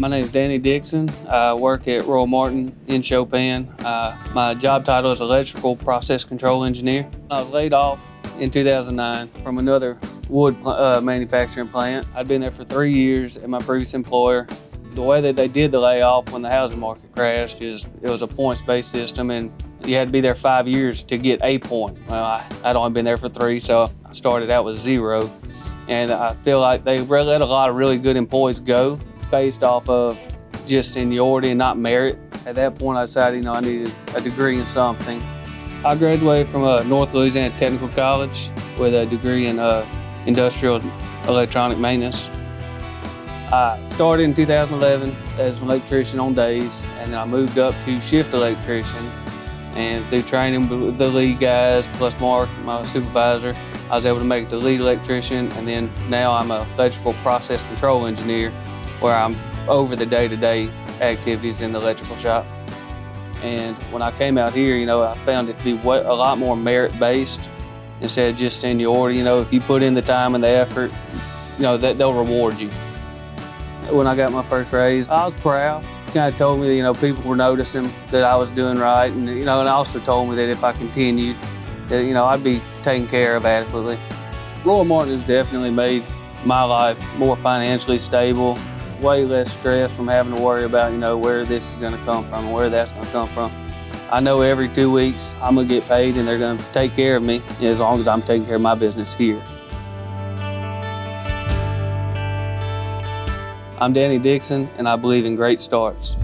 My name is Danny Dixon. I work at RoyOMartin in Chopin. My job title is Electrical Process Control Engineer. I was laid off in 2009 from another wood manufacturing plant. I'd been there for 3 years at my previous employer. The way that they did the layoff when the housing market crashed is it was a points-based system, and you had to be there 5 years to get a point. Well, I'd only been there for 3, so I started out with 0. And I feel like they let a lot of really good employees go based off of just seniority and not merit. At that point, I decided, I needed a degree in something. I graduated from North Louisiana Technical College with a degree in industrial electronic maintenance. I started in 2011 as an electrician on days, and then I moved up to shift electrician. And through training with the lead guys, plus Mark, my supervisor, I was able to make it to lead electrician, and then now I'm an electrical process control engineer, where I'm over the day-to-day activities in the electrical shop. And when I came out here, I found it to be a lot more merit-based instead of just seniority. If you put in the time and the effort, that they'll reward you. When I got my first raise, I was proud. It kind of told me that, people were noticing that I was doing right, and and also told me that if I continued, that I'd be taken care of adequately. RoyOMartin has definitely made my life more financially stable, way less stress from having to worry about where this is going to come from and where that's going to come from. I know every 2 weeks I'm going to get paid, and they're going to take care of me as long as I'm taking care of my business here. I'm Danny Dixon, and I believe in great starts.